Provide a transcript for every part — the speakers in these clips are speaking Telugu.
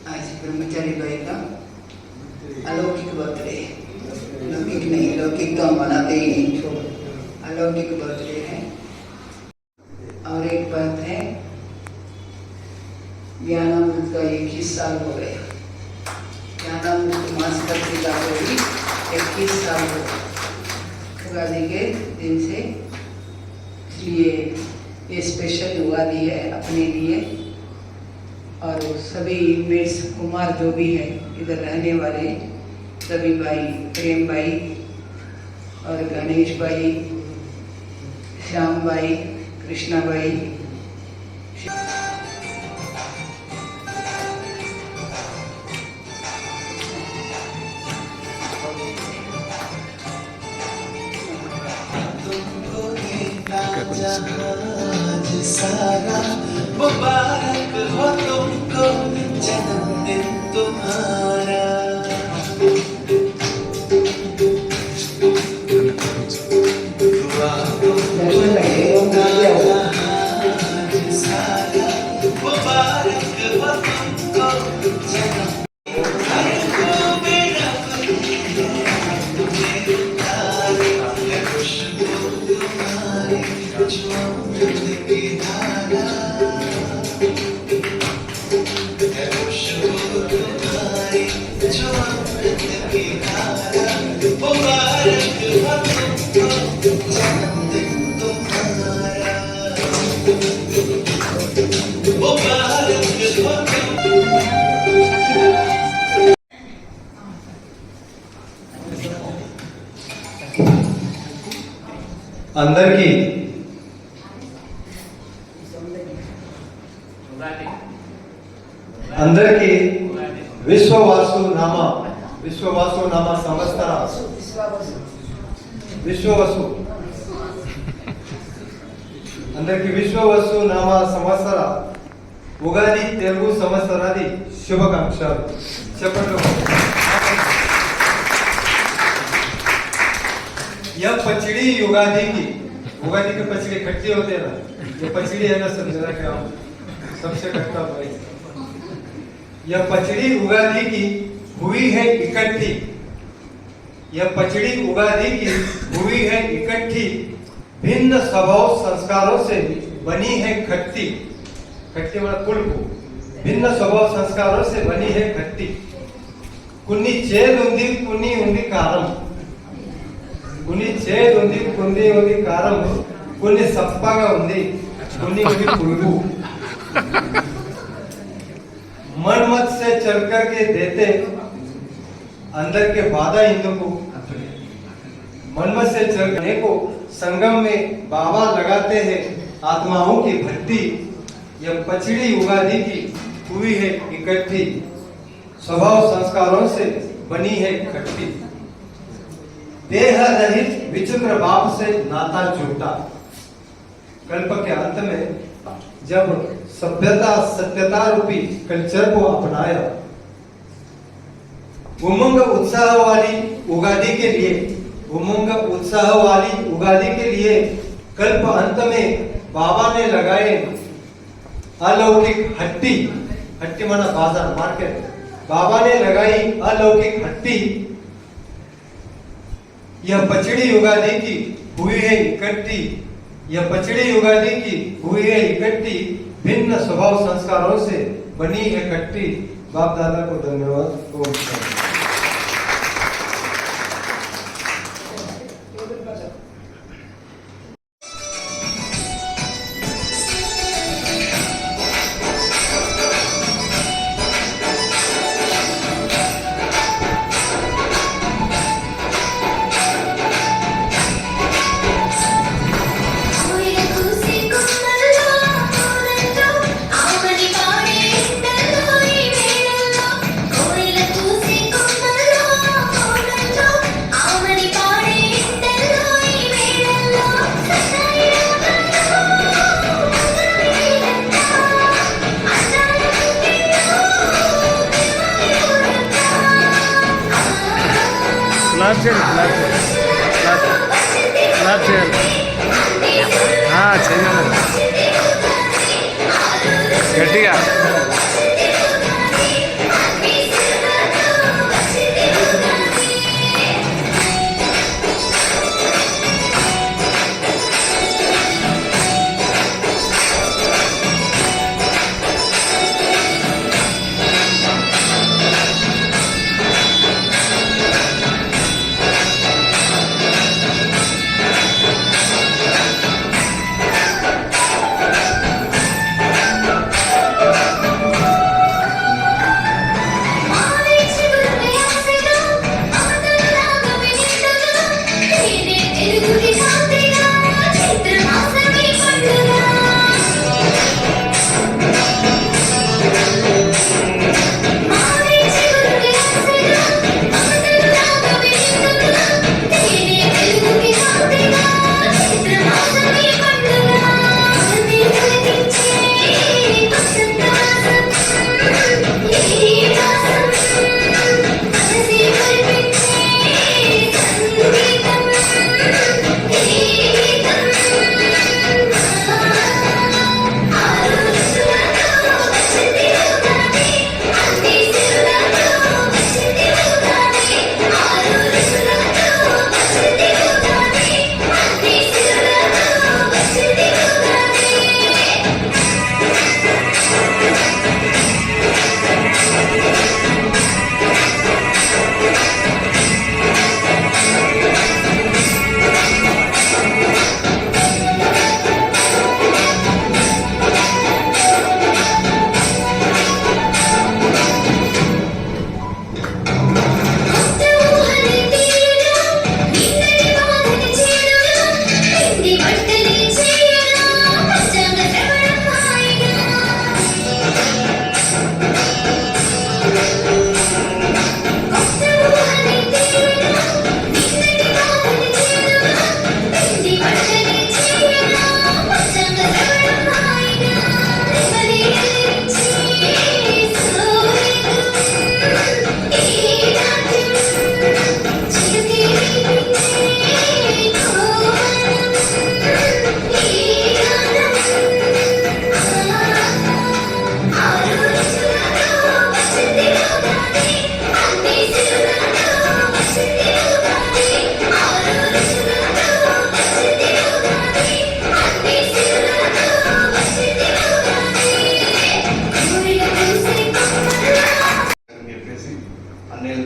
आज ब्रह्मचारी भाई का अलौकिक बर्थडे, लौकिक नहीं, लौकिक तो हम मनाते ही नहीं, अलौकिक बर्थडे है। और एक बात है, ज्ञानामृत का 21 साल हो गया, ज्ञानामृत मास पत्रिका को भी 21 साल हो गया उगादि के दिन से। इसलिए ये स्पेशल उगादि है अपने लिए। और सभी मेष कुमार जो भी है इधर रहने वाले सभी भाई, प्रेम भाई और गणेश भाई, श्याम भाई, कृष्णा भाई, सारा मुबारक हो तुमको जन्मदिन तुम्हारा। అందరికీ విశ్వవాసు నామ సంవత్సర అందరికీ విశ్వవసు నామ సంవత్సర ఉగాది తెలుగు సంవత్సరాది శుభాకాంక్షలు చెప్పండి। यह पचड़ी उगादि की पचड़ी खट्टी होते हैं ना, ये पचड़ी है ना, समझना क्या सबसे खट्टा भाई। यह पचड़ी उगादि की हुई है इकट्ठी, यह पचड़ी उगादि की हुई है इकट्ठी, भिन्न स्वभाव संस्कारों से बनी है खट्टी। खट्टी वाला कुल को भिन्न स्वभाव संस्कारों से बनी है खट्टी। कुन्नी चेद उंदी कुन्नी उंदी कारम, కొన్ని చేదు ఉంది, కొన్ని ఉంది కారం, కొన్ని సప్పగా ఉంది, కొన్ని ఉంది పులుగు। मन मत से चल कर के देते अंदर के बाधा इंदुको, मन मत से चलने को संगम में बाबा लगाते हैं आत्माओं की भट्टी। यह पचड़ी उगादि की हुई है इकट्ठी, स्वभाव संस्कारों से बनी है खट्टी। देह रहित विचित्र बाप से नाता जुटा। कल्प के अंत में जब सत्यता रूपी कल्चर को अपनाया, उमंग उत्साह वाली उगादि के लिए कल्प अंत में बाबा ने लगाए अलौकिक हट्टी। हट्टी माना बाजार मार्केट। बाबा ने लगाई अलौकिक हट्टी। यह पचड़ी उगादि की हुई है इकट्ठी, यह पचड़ी उगादि की हुई है इकट्ठी, भिन्न स्वभाव संस्कारों से बनी है खट्टी। बाप दादा को धन्यवाद। క్లాప్ చేయాలి క్లాప్ చేయాలి చేయాలి గట్టిగా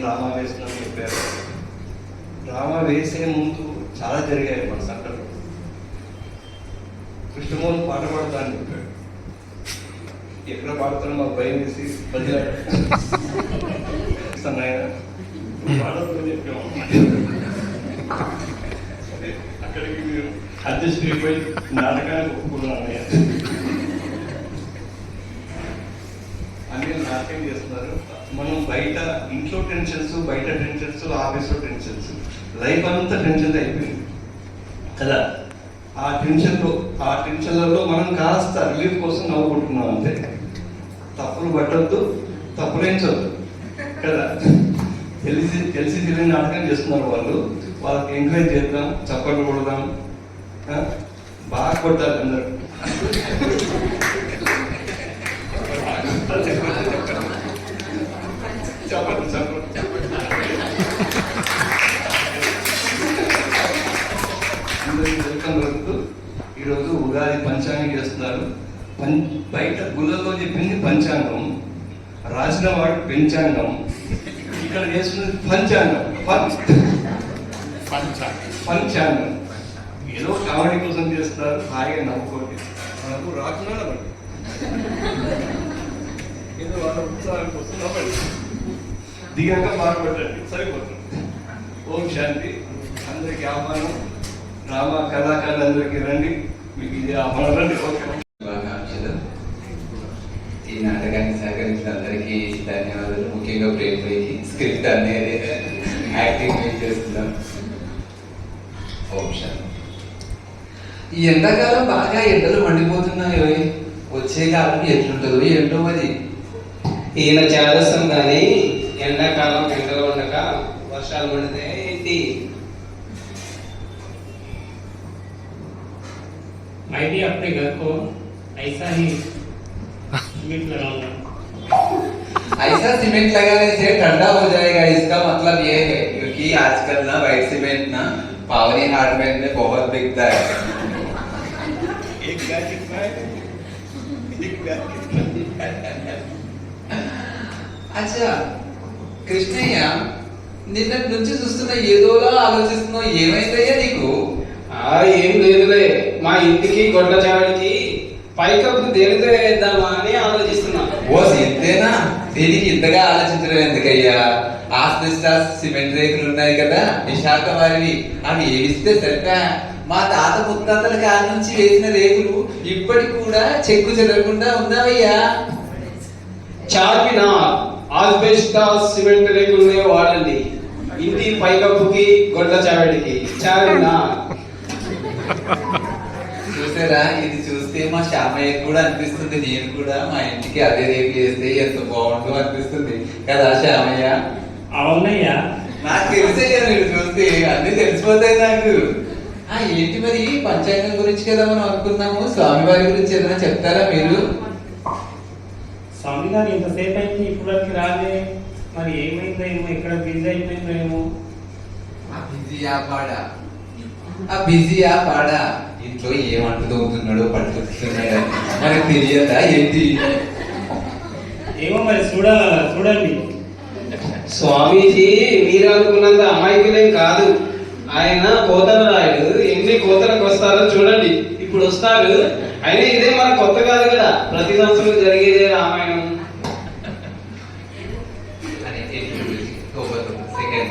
డ్రామా వేస్తున్నామని చెప్పారు. డ్రామా వేసే ముందు చాలా జరిగాయి మన సంఘటనలు. కృష్ణమోహన్ పాట పాడతా అని చెప్పాడు. ఎక్కడ పాడతాను మాకు భయం వేసి బదిలాడు ఆయన పాడదని చెప్పాము. సరే అక్కడికి మీరు అధ్యక్షుడిపోయి నాటకానికి ఒప్పుకున్నాను. అన్ని నాటకం చేస్తున్నారు. మనం బయట ఇంట్లో టెన్షన్స్, బయట టెన్షన్స్, ఆఫీస్లో టెన్షన్స్, లైఫ్ అంతా టెన్షన్ అయిపోయింది కదా. ఆ టెన్షన్లలో మనం కాస్త రిలీఫ్ కోసం నవ్వుకుంటున్నాం అంతే. తప్పులు పట్టొద్దు, తప్పులేంచొద్దు కదా. తెలిసి తెలియని నాటకం చేస్తున్నారు వాళ్ళు. వాళ్ళకి ఎంకరేజ్ చేద్దాం, చప్పట్లు కొడదాం, బాగా కొట్టాలి అందరూ. వెల్కమ్ కలుగుతూ ఈరోజు ఉగాది పంచాంగం చేస్తున్నారు. బయట గుళ్ళలో చెప్పింది పంచాంగం, రాసిన వాడు పెంచాంగం, ఇక్కడ చేస్తున్నది పంచాంగం. పంచాంగం ఏదో కామెడీ కోసం చేస్తారు, హాయిగా నవ్వుకోండి. మనకు రాకుండా నవ్వండి, ఏదో వాళ్ళ ఉత్సాహం కోసం నవ్వండి, దిగాక బాధపడండి, సరిపోతుంది. ఓం శాంతి. అందరికీ ఆహ్వానం. డ్రామా కళాకారులందరికీ రండి, మీకు ఇది ఆహ్వానం. రండి. ఓకే. ఈ నాటకాన్ని సహకరించిన అందరికీ ధన్యవాదాలు. ముఖ్యంగా ప్రేమకి స్క్రిప్ట్ అనేది యాక్టింగ్ చేస్తున్నాం. ఈ ఎండాకాలం బాగా ఎండలు మండిపోతున్నాయో, వచ్చే కాలం ఎట్లుంటుందో ఏంటో. మరి ఈయన చేదస్తం కానీ ఎండాకాలం ఎండలు ఉండక వర్షాలు పడితే कीर्ति। मैं भी अपने घर को ऐसा ही सीमेंट लगाऊंगा। ऐसा सीमेंट लगाने से ठंडा हो जाएगा, इसका मतलब ये है, क्योंकि आजकल ना व्हाइट सीमेंट ना पावनी हार्डवेयर में बहुत बिकता है। అచ్చా కృష్ణయ్య, నిన్నటి నుంచి చూస్తున్నా ఏదోలా ఆలోచిస్తున్నావు, ఏమైందయ్యా నీకు? ఏం లేదులే, మా ఇంటికి గొడ్ల చావడికి పైకప్పు దేనితో వేద్దామా అని ఆలోచిస్తున్నా. ఓ ఇంతేనా? దీనికి ఇంతగా ఆలోచించడం ఎందుకయ్యా? ఆస్బెస్టాస్ సిమెంట్ రేకులు ఉన్నాయి కదా విశాఖ వారివి, అవి ఏమిస్తే సరిపా. మా తాత ముత్తాతల కాలం నుంచి వేసిన రేకులు ఇప్పటికి కూడా చెక్కు చెదరకుండా ఉన్నావయ్యా. చార్మినార్ ఆస్బెస్టాస్ సిమెంట్ రేకులనే వాడండి, ఇంటి పైకప్పుకి గొడ్ల చావడికి చార్మినార్. చూసారా, ఇది చూస్తే మా శ్యామయ్య కూడా అనిపిస్తుంది, నేను కూడా మా ఇంటికి అదే రేపు వేస్తే ఎంత బాగుందో అనిపిస్తుంది కదా శ్యామయ్య? అవునయ్యా, నాకు తెలిసయ్యా, మీరు చూస్తే అన్ని తెలిసిపోతాయి నాకు. ఏంటి మరి పంచాంగం గురించి కదా మనం అనుకున్నాము, స్వామివారి గురించి ఏదైనా చెప్తారా మీరు? స్వామి గారు ఇంతసేపు అయింది ఇప్పటికి రాలే, మరి ఏమైందో ఏమో, ఇక్కడ బిజీ అయిపోయిందో ఏమో. ఆ బిజీయా పాడా ఇంట్లో ఏమంటు తోగుతున్నాడో పట్టుకుతున్నాడు మనకు తెలియదా ఏంటి? ఏమో మరి చూడండి. స్వామీజీ మీరు అనుకున్నంత అమాయకులేం కాదు, ఆయన కోతల రాయుడు. ఎన్ని కోతలకు వస్తారో చూడండి, ఇప్పుడు వస్తారు. అయినా ఇదే మన కొత్త కాదు కదా, ప్రతి సంవత్సరం జరిగేదే రామాయణం. సెకండ్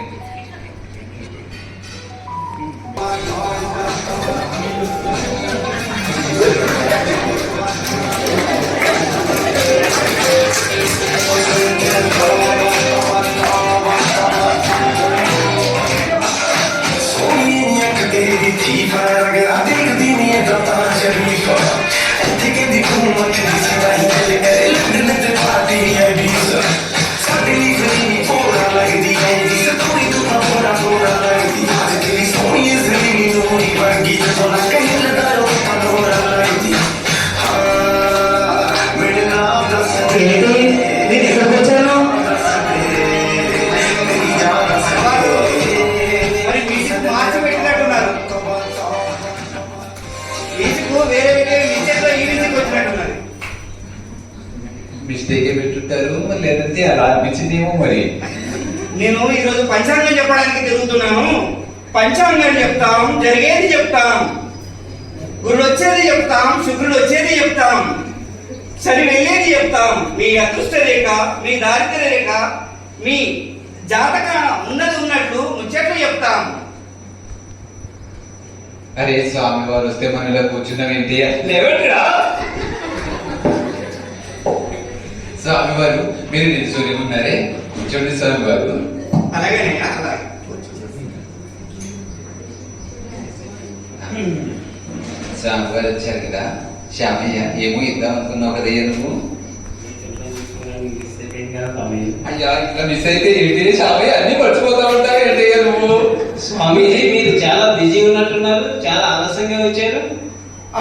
మిస్టేకే పెట్టుంటారు, మరి లేదంటే అలా అనిపించిందేమో. మరి నేను ఈరోజు పంచాంగం చెప్పడానికి తిరుగుతున్నాను. పంచాంగం చెప్తాం, జరిగేది చెప్తాం, గురుడు వచ్చేది చెప్తాం, శుక్రుడు వచ్చేది చెప్తాం, సరి వెళ్ళేది చెప్తాం. మీ అదృష్ట రేఖ, మీ దారిద్ర్య రేఖ, మీ జాతక ఉన్నది ఉన్నట్లు ముచ్చట్లు చెప్తాం. అరే స్వామి వారు వస్తే మన ఇలా కూర్చున్నామేంటి? లేవట్రా స్వామి వారు మీరు నిల్చొని ఉన్నారే, కూర్చోండి స్వామి వారు. అలాగే అలాగే స్వామి వారు వచ్చారు కదా. శ్యామయ్య, ఏమో ఇద్దాం అనుకున్నావు కదయ్యా నువ్వు? అయ్యా ఇంకా మిస్ అయితే ఏంటి శ్యామయ్య, అన్ని మర్చిపోతా ఉంటావు ఏంటయ్యా నువ్వు? స్వామీజీ మీరు చాలా బిజీ ఉన్నట్టున్నారు, చాలా ఆలస్యంగా వచ్చారు.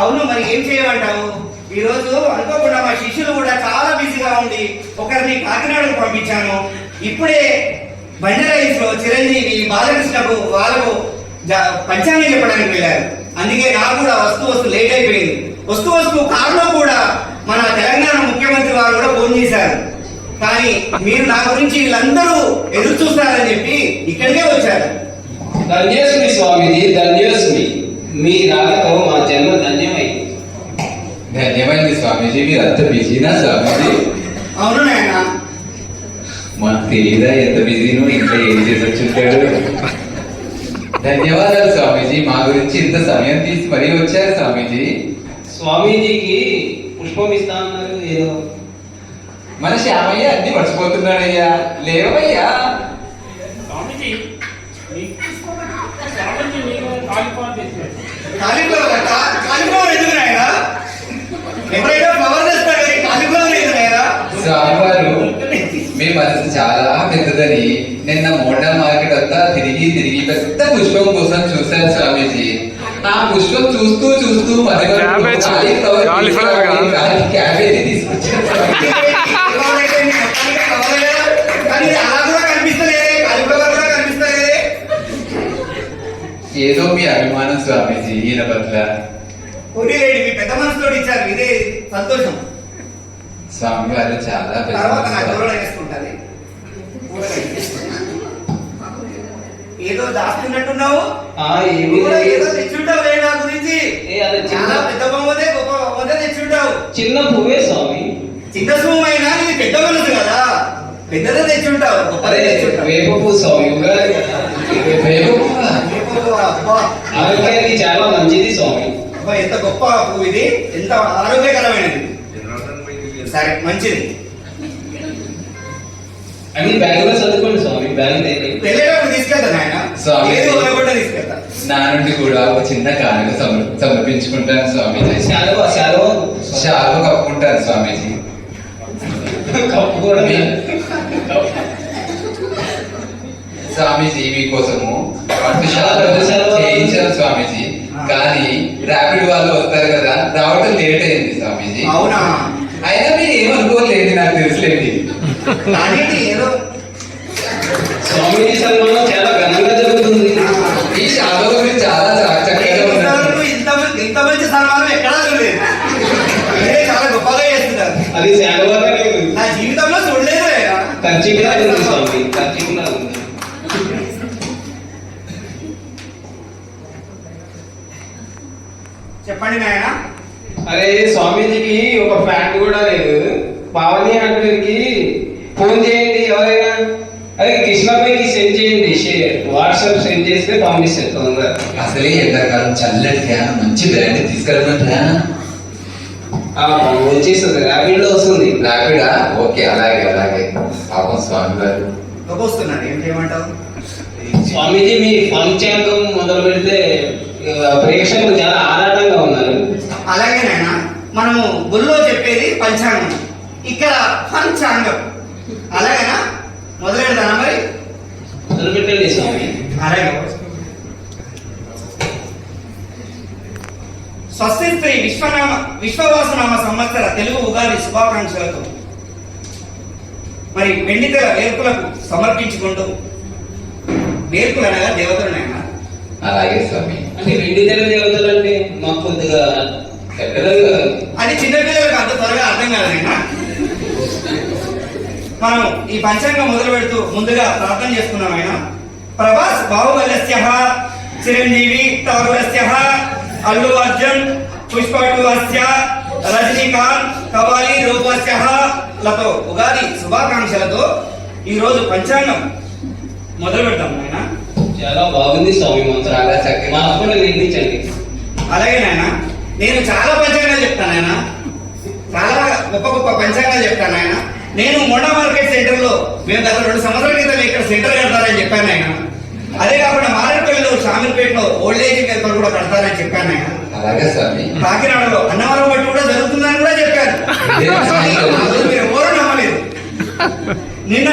అవును, మరి ఏం చేయమంటావు? ఈ రోజు అనుకోకుండా మా శిష్యులు కూడా చాలా బిజీగా ఉండి ఒకరిని కాకినాడకు పంపించాను. ఇప్పుడే బండరైస్ లో చిరంజీవి బాలకృష్ణకు వాళ్ళకు పంచాంగం చెప్పడానికి వెళ్ళారు. అందుకే నాకు కూడా వస్తూ లేట్ అయిపోయింది. వస్తూ కారులో కూడా మన తెలంగాణ ముఖ్యమంత్రి వారు కూడా ఫోన్ చేశారు. కానీ మీరు నా గురించి వీళ్ళందరూ ఎదురు చూస్తారని చెప్పి ఇక్కడికే వచ్చారు. ధన్యోస్మి స్వామీజీ, ధన్యోస్మి. మీ రాకతో మా జన్మ ధన్యమైంది. ధన్యమైంది స్వామీజీ, మీరు అంత బిజీనా స్వామీజీ? అవును నాయన, మాకు తెలియదా ఎంత బిజీనో, ఇంకా ఏం చేసి వచ్చుంటాడు. ధన్యవాదాలు స్వామీజీ, మా గురించి ఇంత సమయం తీసి మరీ వచ్చారు స్వామీజీ. స్వామీజీకి పుష్పం ఇస్తా అన్నారు ఏదో. మన శ్యామయ్య అన్ని మర్చిపోతున్నాడయ్యా, లేవయ్యా. కాలిఫ్లవర్ ఎందుకు నాయన? ఎవరైనా ఫ్లవర్ చేస్తారు కానీ కాలిఫ్లవర్ లేదు నాయన. స్వామివారు మీ మనసు చాలా పెద్దదని నిన్న మోండా మార్కెట్ ఊరంతా తిరిగి తిరిగి పెద్ద పుష్పం కోసం చూశాను స్వామీజీ. ఆ పుష్పం చూస్తూ చూస్తూ మరి క్యాబేజీ తీసుకొచ్చాను స్వామీజీ. కానీ ఇది అలా కూడా కనిపిస్తలేదే, కాలిఫ్లవర్ కూడా కనిపిస్తలేదే. ఏదో మీ అభిమానం స్వామీజీ ఈయన పట్ల. కొద్దిలేండి, మీ పెద్ద మనసుతో ఇచ్చారు, ఇదే సంతోషం. స్వామి వారు చాలా పెద్ద తర్వాత నా మనసు. గౌరవం వేసుకుంటారు. ఏదో దాస్తున్నట్టున్నావు, ఏమీ కూడా లేదు. ఏదో తెచ్చుంటావు లే నా గురించి. అది చాలా పెద్ద బొమ్మదే, గొప్ప బొమ్మదే తెచ్చుంటావు. చిన్న పువ్వే స్వామి. చిన్న సుమం అయినా ఇది పెద్ద మనసు కదా, పెద్దదే తెచ్చుంటావు, గొప్పదే తెచ్చుంటావు. వేప పువ్వు స్వామి, ఉగాది వేప పువ్వా? అబ్బా, ఆరోగ్యానికి చాలా మంచిది స్వామి. అబ్బా, ఎంత గొప్ప పువ్వు ఇది, ఎంత ఆరోగ్యకరమైనది. సరే, మంచిది. అని బ్యాగ్ లో చదువుకోండి స్వామి. బ్యాగ్ లేదు. వెళ్ళేటప్పుడు తీసుకెళ్తాను ఆయన, స్వామి. ఏది వదలకుండా తీసుకెళ్తా. నా నుండి కూడా ఒక చిన్న కానుక సమర్పించుకుంటాను స్వామీజీ. శాలువా శాలువ కప్పుకుంటాను స్వామీజీ. కప్పు కూడా స్వామీజీ మీకోసము పట్టు శాలువ చేయించాను స్వామీజీ. కానీ ర్యాపిడ్ వాళ్ళు వస్తారు కదా, రావటం లేట్ అయింది స్వామీజీ. అవునా? అయినా మీరు ఏమనుకోలేదు, నాకు తెలుసులేండి. కానీ ఏదో స్వామిజీ సన్మానం చాలా ఘనంగా జరుగుతుంది. ఈ శాలువ గురించి చాలా చక్కగా ఉన్నది. ఇంత మంచి సన్మానం ఎక్కడా చూడలేదు. మీరే చాలా గొప్పగా చేస్తున్నారు. అది శాలువాగా లేదు, నా జీవితంలో చూడలేదు ఆయన. కర్చీఫ్లా ఉంది స్వామి. కర్చీఫ్లా ఉంది. చెప్పండి నాయన. అరే స్వామీజీకి ఒక ఫ్యాన్ కూడా లేదు. పావని అంకుల్కి ఫోన్ చేయండి ఎవరైనా. అదే కృష్ణపైకి సెండ్ చేయండి, వాట్సాప్ సెండ్ చేస్తే పంపిస్తాను తొందరగా. అసలే ఎండాకాలం చల్లటి ఫ్యాన్ మంచి బ్రాండ్ తీసుకెళ్ళమంటారా? వచ్చేస్తుంది, ర్యాపిడ్ లో వస్తుంది. ర్యాపిడా? ఓకే, అలాగే అలాగే. పాపం స్వామి వారు వస్తున్నాను, ఏం చేయమంటావు? స్వామీజీ మీ పంచాంగం మొదలు పెడితే ప్రేక్షకులు చాలా ఆరాటంగా ఉన్నారు. అలాగే నాయన, మనము గుళ్ళో చెప్పేది పంచాంగం, ఇక్కడ పంచాంగం. అలాగేనా? మొదలెడతానా మరి? మొదలు పెట్టండి స్వామి. అలాగే. స్వస్తి శ్రీ విశ్వవాసనామ సంవత్సర తెలుగు ఉగాది శుభాకాంక్షలతో మరి వెండితెర వేర్పులకు సమర్పించుకుంటూ, వేర్పులు అనగా దేవతలునైనా. అలాగే స్వామి. అంటే వెండి తెర దేవతలు అంటే మాకు కొద్దిగా అది చిన్నపిల్లలకు అంత త్వరగా అర్థం కాదైనా. మనం ఈ పంచాంగం మొదలు పెడుతూ ముందుగా ప్రార్థన చేసుకున్నాం ఆయన. ప్రభాస్ బాహుబల్యస్య, చిరంజీవి ఠాగూరస్య, అల్లు అర్జున్ పుష్ప2 రజనీకాంత్ కవాలి రూపస్య లతో ఉగాది శుభాకాంక్షలతో ఈ రోజు పంచాంగం మొదలు పెడతాం ఆయన. చాలా బాగుంది స్వామి. చాలా చక్కగా. మాకు కూడా నిర్మించండి. అలాగే నాయన, నేను చాలా పంచాంగాలు చెప్తాను ఆయన, చాలా గొప్ప గొప్ప పంచాంగాలు చెప్తాను ఆయన. నేను మొండా మార్కెట్ సెంటర్ లో మేము గత 2 సంవత్సరాల క్రితం ఇక్కడ సెంటర్ కడతారని చెప్పాను ఆయన. అదే కాకుండా మారేడుపల్లిలో షామీర్పేటలో ఓల్డ్ ఏజ్ కేర్ కూడా కడతారని చెప్పాను ఆయన. అలాగే స్వామి. కాకినాడలో అన్నవరం బట్టి కూడా జరుగుతుందని కూడా చెప్పారు. మీరు ఎవరు నమ్మలేదు. నిన్న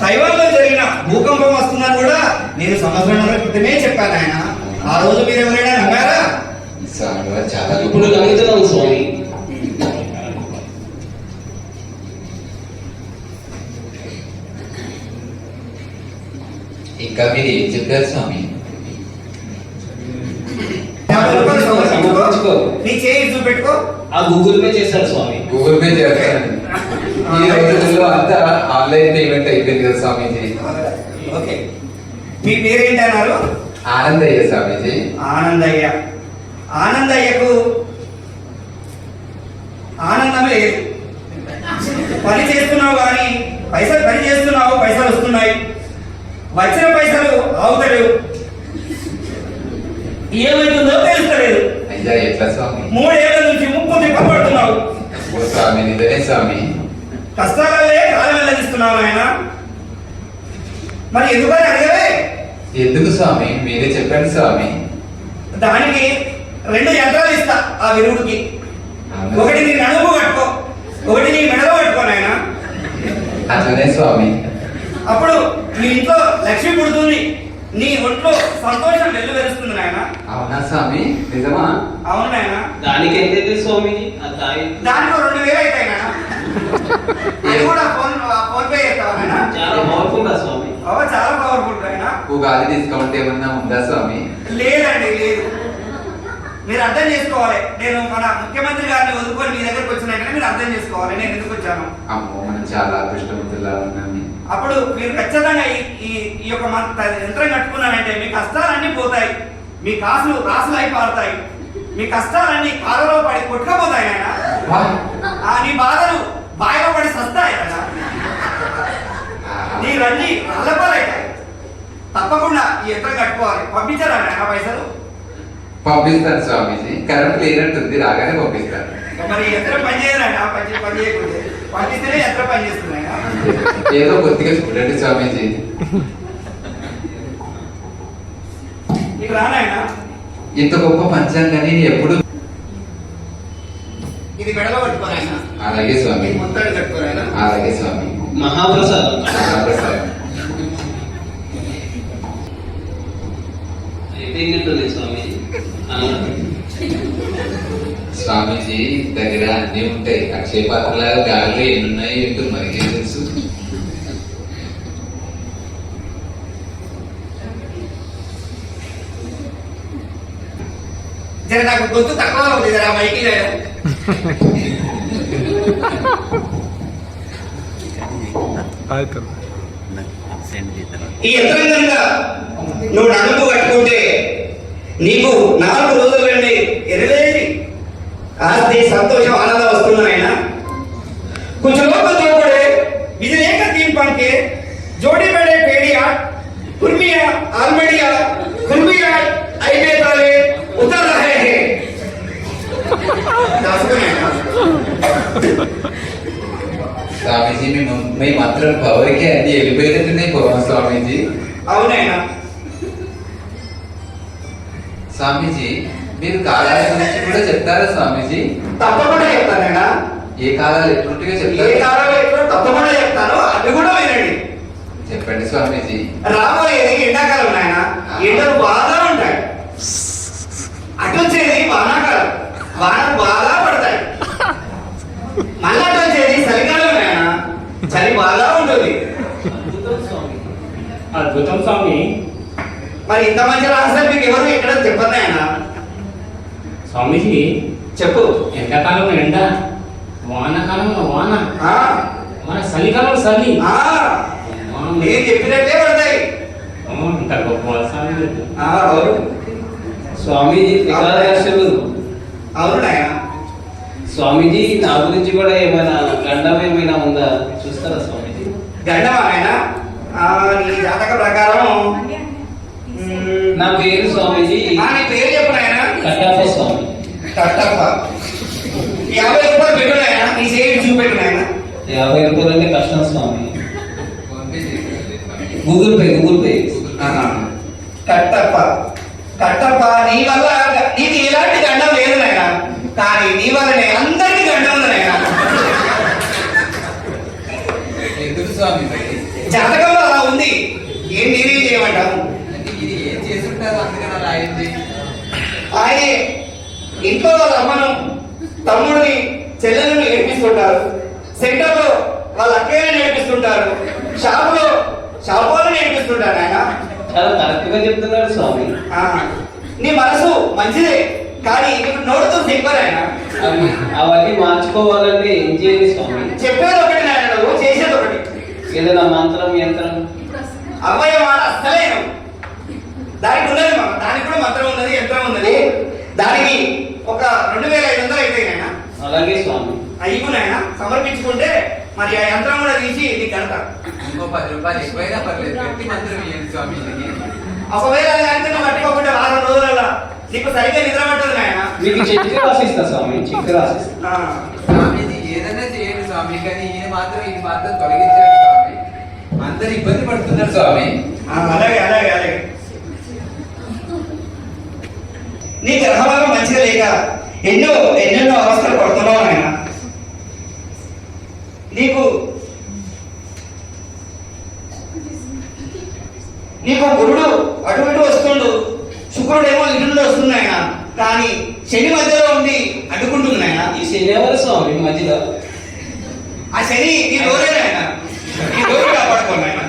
తైవాన్లో జరిగిన భూకంపం వస్తుందని కూడా నేను సంవత్సరాల క్రితమే చెప్పాను ఆయన. ఆ రోజు మీరు ఎవరైనా నమ్మారా? స్వామి వారు చాలా ఇప్పుడు నమ్ముతున్నాం స్వామి. ఇంకా మీరు ఏం చెప్పారు స్వామి? 50 రూపాయలు సమర్పించుకో, నీ చేయి చూపెట్టుకో. ఆ గూగుల్ పే చేస్తారు స్వామి. గూగుల్ పే చేస్తాను. ఈ రోజుల్లో అంతా ఆన్లైన్ పేమెంట్ అయిపోయింది కదా స్వామీజీ. ఓకే, మీ పేరేంటి అన్నారు? ఆనందయ్య స్వామీజీ. ఆనందయ్య. ఆనందయ్యకు ఆనందం లేదు. పని చేస్తున్నావు కానీ పని చేస్తున్నావు, పైసలు వస్తున్నాయి, వచ్చిన పైసలు ఆగుతలేవు, ఏమైతుందో తెలుస్తలేదు. అయ్యా ఎట్లా స్వామి? 3 ఏళ్ల నుంచి ముప్పు తిప్పబడుతున్నావు. ఓ స్వామి, నిజమే స్వామి. కష్టాలే కాలం వెళ్ళదిస్తున్నావు ఆయన. మరి ఎందుకని అడిగవే? ఎందుకు స్వామి? మీరే చెప్పండి స్వామి. దానికి 2 యంత్రాలు ఇస్తా ఆ విరుడికి. ఒకటి నీ నడుము కట్టుకో, ఒకటి నీ మెడలో కట్టుకో నాయన. అట్లనే స్వామి. అప్పుడు మీ ఇంట్లో లక్ష్మి పుడుతుంది. నీ ఒంట్లో సంతోషం వెల్లువెరుస్తుంది నాయన. అవునా స్వామి, నిజమా? అవును నాయన. దానికి ఎంతైతే స్వామిజీ ఆ తాయి? దానికి 2000 అవుతాయి నాయన. అది కూడా ఫోన్ పే చేస్తావా నాయన? చాలా పవర్ఫుల్ రా స్వామి. చాలా పవర్ఫుల్ నాయన. ఉగాది డిస్కౌంట్ ఏమన్నా ఉందా స్వామి? లేదండి, లేదు. మీరు అర్థం చేసుకోవాలి. నేను మన ముఖ్యమంత్రి గారిని వదులుకొని మీ దగ్గరకు వచ్చినాకనే మీరు అర్థం చేసుకోవాలి నేను ఎందుకు వచ్చాను. అమ్మో, మనం చాలా అదృష్టవంతులా ఉన్నాం. అప్పుడు మీరు ఖచ్చితంగా ఈ యొక్క యంత్రం కట్టుకున్నారంటే మీ కష్టాలన్నీ పోతాయి, మీ కాసులు రాసులు అయి పారుతాయి, మీ కష్టాలన్నీ కాలలో పడి కొట్టుకపోతాయి ఆయన. నీ బాధలు బాయిలో పడి సస్తాయి ఆయన, నీవన్నీ అల్లపాలవుతాయి. తప్పకుండా ఈ యంత్రం కట్టుకోవాలి. పంపించారా ఆయన పైసలు? పంపిస్తాను స్వామీజీ, కరెంట్ లేనట్టుంది, రాగానే పంపిస్తాను. మరి యంత్రం పనిచేయరా? పని చేయకూడదు, పంపిస్తేనే యంత్రం పనిచేస్తున్నాయి. ఏదో కొద్దిగా చూడండి స్వామీజీ. నీకు రానాయన ఇంత గొప్ప పంచాంగాన్ని ఎప్పుడు. ఇది మెడలో పట్టుకోరాయన. అలాగే స్వామి. మొత్తాన్ని కట్టుకోరాయన. అలాగే స్వామి. మహాప్రసాదం. మహాప్రసాదం. అయిపోయినట్టుంది స్వామిజీ. స్వామీజీ దగ్గర అన్ని ఉంటాయి. అక్షయ పాత్రలాగా గాలిలో ఎన్ని ఉన్నాయి ఏంటో మనకేం తెలుసు. జర నాకు గొంతు తక్కువ ఉంది జరా మైకి వేయడం. ఈ యంత్రం కనుక నువ్వు నడుము కట్టుకుంటే నీకు 4 రోజుల నుండి ఎరలేని ఆస్తి సంతోషం ఆనందం వస్తున్నాయన. కొంచెం లోపల తోపడే విజయక తీన్ పంకే జోడి బడే పేడియా కుర్మియా ఆల్మడియా కుర్మియా ఐబేతాలే उतर रहे हैं. స్వామీజీ మీ మాత్రం పవర్కి అన్ని వెళ్ళిపోయినట్టున్నాయి స్వామీజీ. అవునైనా స్వామీజీ, మీరు కాలాల గురించి కూడా చెప్తారా స్వామీజీ? తప్పకుండా చెప్తానైనా. ఏ కాలాలు ఎట్లుంటాయో ఏ చెప్తారు? కాలంలో ఎప్పుడో తప్పకుండా చెప్తాను, అది కూడా వినండి. చెప్పండి స్వామీజీ. రాబోయేది ఎండాకాలం నాయన. ఎండలు బాగా ఉంటాయి. అటు వచ్చేది వానాకాలం, వానలు బాగా పడతాయి. మళ్ళీ అటు వచ్చేది చలికాలం నాయన, చలి బాగా ఉంటుంది. అద్భుతం స్వామి. మరి ఇంత మంచి రహస్యం మీకు ఎవరు ఎక్కడ చెప్పండి ఆయన. స్వామిజీ చెప్పు. ఎండాకాలంలో ఎండ, వానాకాలంలో వాన, ఆ, మన చలికాలంలో చలి. ఆ, నేను చెప్పినట్టే పడతాయి. ఇంత గొప్ప స్వామి. అవును స్వామీజీ త్రికాలదర్శులు. అవును నాయన. స్వామీజీ నా గురించి కూడా ఏమైనా గండం ఏమైనా ఉందా చూస్తారా స్వామీజీ? గండమా ఆయన? నీ జాతక ప్రకారం నా పేరు స్వామీజీ నీ పేరు చెప్పు నాయన. కట్టప్ప స్వామి. కట్టప్ప. 50 రూపాయలు పెట్టు నాయన. నీ సేపు చూపెట్టు నాయన. 50 రూపాయలు అంటే కష్టం స్వామి. Google Pay. కట్టప్ప. కట్టప్ప, నీ వల్ల నీకు ఎలాంటి గండం లేదు నాయన, కానీ నీ వల్లనే అందరికీ గండం ఉంది నాయన. ఎందుకు స్వామి మరి? జాతకంలో అలా ఉంది. ఏం నేనేం చేయమంటావు? ఇది ఏం చేసుంటారు అందుకని అలా అయింది? ఆయనే ఇంట్లో వాళ్ళ అమ్మను, తమ్ముడిని, చెల్లెలను ఏడిపిస్తుంటారు. సెంటర్లో వాళ్ళ అక్కయ్యని నేర్పిస్తుంటారు. షాపులను నేర్పిస్తుంటారు ఆయన. చాలా కరెక్ట్ గా చెప్తున్నారు స్వామి. నీ మనసు మంచిదే, కానీ ఇప్పుడు నోడుతూ చెప్పారు ఆయన. అవన్నీ మార్చుకోవాలంటే ఏం చేయాలి స్వామి? చెప్పేది ఒకటి నాయన, నువ్వు చేసేది ఒకటి. ఏదైనా మంత్రం యంత్రం అమ్మాయి మాట అస్సలేను. దానికి ఉన్నది, దానికి కూడా మంత్రం ఉన్నది, యంత్రం ఉన్నది. దానికి ఒక 2500 అవుతాయి నాయన. అలాగే స్వామి. అయ్యి నాయన సమర్పించుకుంటే మరి ఆ యంత్రం కూడా తీసి నీకు కడతా. ఇంకో 10 రూపాయలు ఎక్కువైనా పర్లేదు, గట్టి మంత్రం ఇవ్వండి స్వామీజీకి. ఒకవేళ అది కనుక పట్టుకోకుండా 4 రోజులలో నీకు సరిగ్గా నిద్ర పట్టదు నాయన. మీకు చెక్ రాసిస్తా స్వామి, చెక్ రాసిస్తా. స్వామీజీ ఏదైనా చేయండి స్వామి, కానీ ఇది మాత్రం తొలగించండి స్వామి. అందరు ఇబ్బంది పడుతున్నారు స్వామి. అలాగే అలాగే అలాగే. నీ గ్రహబలం మంచిగా లేక ఎన్నెన్నో అవస్థలు పడుతున్నావు నాయన. నీ నీకు గురుడు అటు ఇటు వస్తుండు, శుక్రుడేమో ఇటు నుండి వస్తుంది ఆయన, కానీ శని మధ్యలో ఉండి అడ్డుకుంటుంది ఆయన. ఈ శని ఎవరు స్వామి మధ్యలో? ఆ శని నీ డోరే ఆయన, నీ డోరు కాపాడుకోండి ఆయన.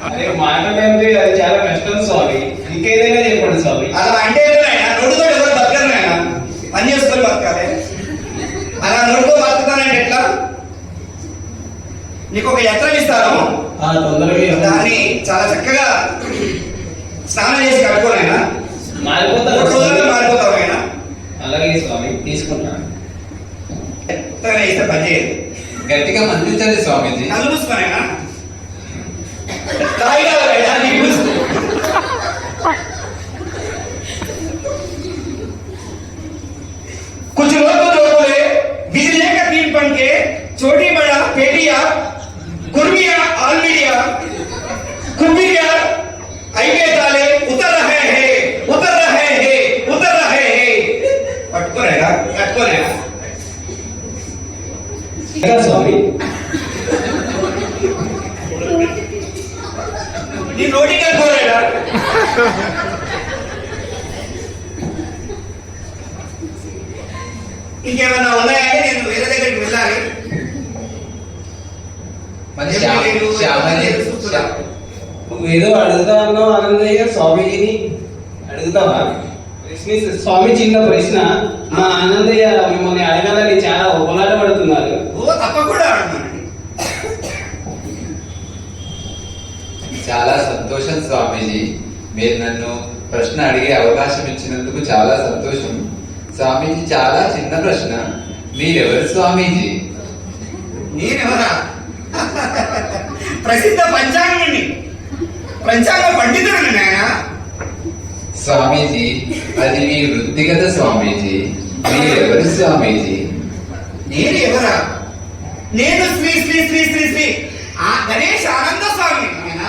అదే మాటలేంటి, అది చాలా కష్టం స్వామి, ఇంకేదైనా చెప్పండి స్వామి. అలా అంటే ఆయన నోటితో ఎవరు బతకరు ఆయన, పని చేసుకొని బతకాలి. అలా నోటితో బతుకుతానంటే ఎట్లా? నీకు ఒక యంత్రం ఇస్తాను, తొందరగా దాన్ని చాలా చక్కగా స్నానం చేసి కట్టుకోనైనా మారిపోతాను. మారిపోతావు ఆయన. అలాగే స్వామి, తీసుకుంటాను. కొత్తగా ఇస్తే పని చేయదు. గట్టిగా మందించండి స్వామీజీ. కళ్ళు మూసుకోనైనా తాయిగా ఆయన నీకు మూసుకో. कुछ लोग तो बोले बिजली का 3 पंखे, छोटी बड़ा पेटिया, कुर्मिया आलमीडिया, कुबिया, आईके ताले उतर रहे हैं, उतर रहे हैं, उतर रहे हैं. पटको रहेगा. ఇంకా స్వామి నీ నోటి కట్టుకోలేడా? ఇంకేమన్నా ఉన్నాయంటే నేను వేరే దగ్గరికి వెళ్ళాలి. మరి శ్యామని నువ్వు ఏదో అడుగుతా అన్నావు ఆనందయ్య, స్వామీజీని అడుగుతావా? ప్రశ్నిస్తే స్వామి చిన్న ప్రశ్న, మా ఆనందయ్య మిమ్మల్ని అడగాలని చాలా ఉపలాట పడుతున్నారు. ఓ తప్పకుండా అడుగుతానండి. చాలా సంతోషం స్వామీజీ, మీరు నన్ను ప్రశ్న అడిగే అవకాశం ఇచ్చినందుకు చాలా సంతోషం. స్వామీజీ, చాలా చిన్న ప్రశ్న, మీరెవరు స్వామీజీ? నేనెవరా? ప్రసిద్ధ పంచాంగుణ్ణి, పంచాంగ పండితుడిని నాయన. స్వామీజీ, అది మీ వృత్తిగత స్వామీజీ, మీరెవరు స్వామీజీ? నేను ఎవరా? నేను శ్రీ శ్రీ శ్రీ శ్రీ శ్రీ ఆ గణేష్ ఆనంద స్వామి నాయన.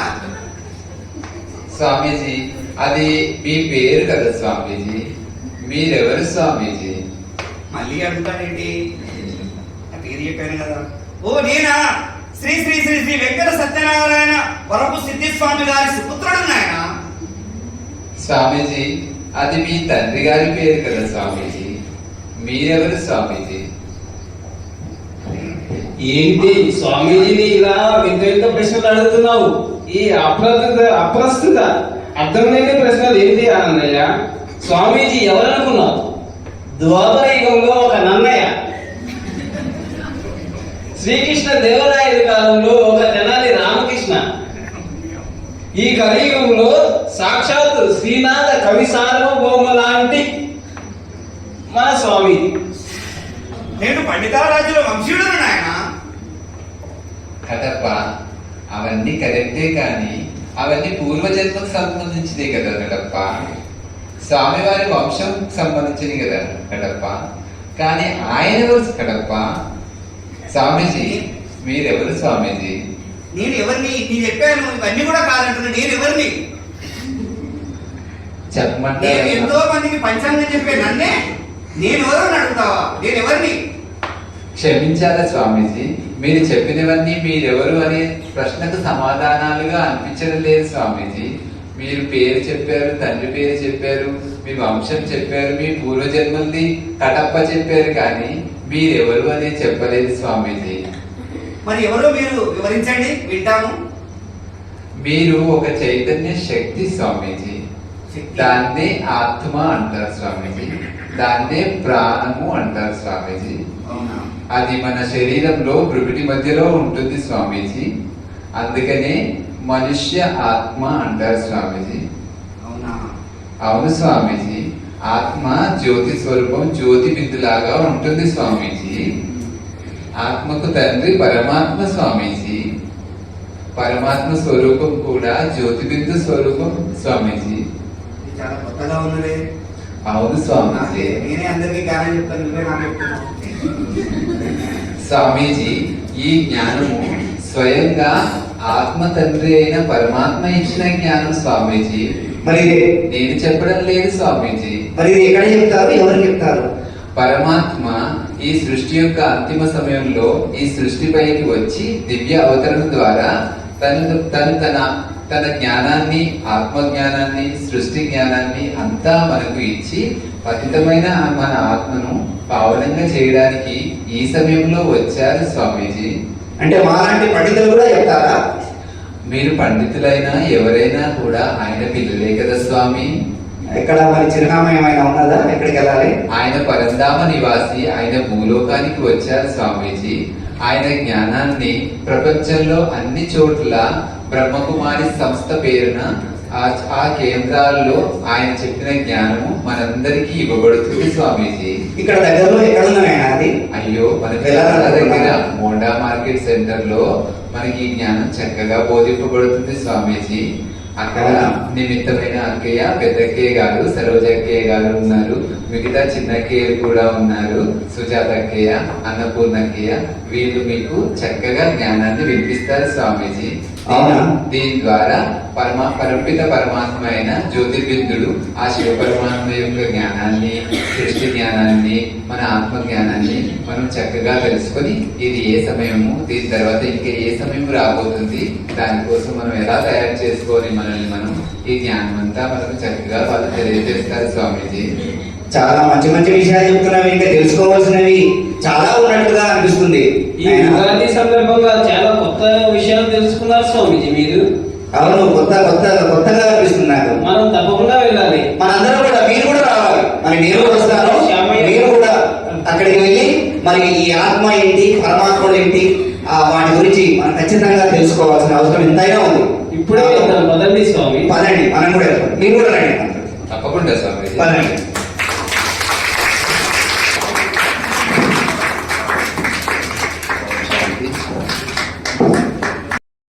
స్వామీజీ, అది మీ పేరు కదా స్వామీజీ, మీరెవరు స్వామీజీ? మళ్ళీ అడుగుతానేంటి? ఆ పేరు చెప్పాను కదా. ఓ నేనా? శ్రీ శ్రీ శ్రీ శ్రీ వెంకట సత్యనారాయణ వరపు సిద్ధిస్వామి గారి సుపుత్రుడు నాయన. స్వామీజీ, అది మీ తండ్రి గారి పేరు కదా స్వామీజీ, మీరెవరు స్వామీజీ? ఏంటి స్వామీజీని ఇలా వింత వింత ప్రశ్నలు అడుగుతున్నావు? ఈ అప్రస్తుత అర్థం లేని ప్రశ్నలు ఏంటి ఆనందయ్య? స్వామీజీ ఎవరనుకున్నావు? ద్వాపర యుగంలో ఒక నన్నయ్య, శ్రీకృష్ణ దేవరాయల కాలంలో ఒక తెనాలి రామకృష్ణ, ఈ కలియుగంలో సాక్షాత్ శ్రీనాథ కవి సార్వభౌమ లాంటి మన స్వామీజీ. నేను పండితారాజుల వంశీయుడను నాయన. కదప్ప, అవన్నీ కరెక్టే, కానీ అవన్నీ పూర్వజన్మకు సంబంధించినవి కదా కదప్ప. స్వామివారి వంశం సంబంధించింది కదా కడప్ప, కానీ ఆయన ఎవరు కడప్ప? స్వామీజీ, మీరెవరు స్వామీజీ? నేను ఎవరిని? నేను చెప్పాను ఇవన్నీ కూడా కాదంటున్నా. నేను ఎవరిని? చెప్పమంటారా? నేను ఎంతో మందికి పంచాంగం చెప్పే నన్నే నేను ఎవరు అడుగుతావా? నేను ఎవరిని? క్షమించాలా స్వామీజీ, మీరు చెప్పినవన్నీ మీరెవరు అనే ప్రశ్నకు సమాధానాలుగా అనిపించడం లేదు స్వామీజీ. మీరు పేరు చెప్పారు, తండ్రి పేరు చెప్పారు, మీ వంశం చెప్పారు, మీ పూర్వజన్మల్ని కటప్ప చెప్పారు, కానీ మీరెవరు అనే చెప్పలేదు స్వామీజీ. మరి ఎవరో మీరు వివరించండి, వింటాము. మీరు ఒక చైతన్య శక్తి స్వామీజీ, దాన్నే ఆత్మ అంటారు స్వామీజీ, దాన్నే ప్రాణము అంటారు స్వామీజీ. అవునా? అది మన శరీరంలో బ్రుకుటి మధ్యలో ఉంటుంది స్వామీజీ, అందుకనే మనుష్య ఆత్మ అంటారు స్వామీజీ. అవునా? అవును స్వామీజీ, ఆత్మ జ్యోతి స్వరూపం, జ్యోతి బిందులాగా ఉంటుంది స్వామీజీ. ఆత్మకు తండ్రి పరమాత్మ స్వామీజీ, పరమాత్మ స్వరూపం కూడా జ్యోతి బిందు స్వరూపం స్వామీజీ. ఇది చాలా కొత్తగా ఉన్నదే. అవును స్వామీజీ. నేనే అందరికీ జ్ఞానం చెప్తాను, నువ్వే నాకు చెప్తున్నావు. స్వామీజీ, ఈ జ్ఞానము స్వయంగా ఆత్మ తండ్రి అయిన పరమాత్మ ఇచ్చిన జ్ఞానం స్వామీజీ. మరి నేను చెప్పడం లేదు స్వామీజీ. మరి ఇది ఎక్కడ చెప్తారు, ఎవరు చెప్తారు? పరమాత్మ ఈ సృష్టి యొక్క అంతిమ సమయంలో ఈ సృష్టిపైకి వచ్చి దివ్య అవతరణ ద్వారా తను తన తన జ్ఞానాన్ని, ఆత్మజ్ఞానాన్ని, సృష్టి జ్ఞానాన్ని అంతా మనకు ఇచ్చి పతితమైన మన ఆత్మను పావనంగా చేయడానికి ఈ సమయంలో వచ్చారు స్వామీజీ. అంటే మాలాంటి పండితులు కూడా చెప్తారా? మీరు పండితులైనా ఎవరైనా కూడా ఆయన పిల్లలే కదా స్వామి. ఎక్కడ మరి చిరునామా ఏమైనా ఉన్నదా? ఎక్కడికి వెళ్ళాలి? ఆయన పరంధామ నివాసి, ఆయన భూలోకానికి వచ్చారు స్వామీజీ. ఆయన జ్ఞానాన్ని ప్రపంచంలో అన్ని చోట్ల బ్రహ్మకుమారి సంస్థ పేరున ఆ కేంద్రాల్లో ఆయన చెప్పిన జ్ఞానము మనందరికీ ఇవ్వబడుతుంది స్వామీజీ. ఇక్కడ దగ్గరలో ఎక్కడ ఉందనైనా అది? అయ్యో మనకి దగ్గర మోండా మార్కెట్ సెంటర్ లో మనకి ఈ జ్ఞానం చక్కగా బోధింపబడుతుంది స్వామీజీ. అక్కడ నిమిత్తమైన అక్కయ్య, పెద్దక్కయ్య గారు, సరోజ అక్కయ్య గారు ఉన్నారు. మిగతా చిన్నక్కయ్యలు కూడా ఉన్నారు, సుజాత అక్కయ్య, అన్నపూర్ణ అక్కయ్య. వీళ్ళు మీకు చక్కగా జ్ఞానాన్ని వినిపిస్తారు స్వామీజీ. దీని ద్వారా పరపిత పరమాత్మ అయిన జ్యోతిర్బిందుడు ఆ శివ పరమాత్మ యొక్క జ్ఞానాన్ని, సృష్టి జ్ఞానాన్ని, మన ఆత్మ జ్ఞానాన్ని మనం చక్కగా తెలుసుకొని ఇది ఏ సమయము, దీని తర్వాత ఇంకా ఏ సమయం రాబోతుంది, దానికోసం మనం ఎలా తయారు చేసుకోవాలి మనల్ని మనం, ఈ జ్ఞానం అంతా మనకు చక్కగా వాళ్ళు తెలియజేస్తారు స్వామీజీ. చాలా మంచి మంచి విషయాలు చెప్తున్నవి, ఇంకా తెలుసుకోవాల్సినవి చాలా ఉన్నట్టుగా అనిపిస్తుంది. ఈ ఉగాది సందర్భంగా చాలా కొత్త విషయాలు తెలుసుకున్నారు స్వామీజీ మీరు. అవును, కొత్తగా అనిపిస్తుంది నాకు. మనం తప్పకుండా వెళ్ళాలి. మనందరం కూడా, మీరు కూడా రావాలి. మరి నేను కూడా వస్తాను, మీరు కూడా అక్కడికి వెళ్ళి మరి ఈ ఆత్మ ఏంటి, పరమాత్ముడు ఏంటి, వాటి గురించి మనం ఖచ్చితంగా తెలుసుకోవాల్సిన అవసరం ఎంతైనా ఉంది. ఇప్పుడే వెళ్తాం, పదండి స్వామి. పదండి, మనం కూడా వెళ్తాం. మీరు కూడా రండి. తప్పకుండా స్వామి. పదండి.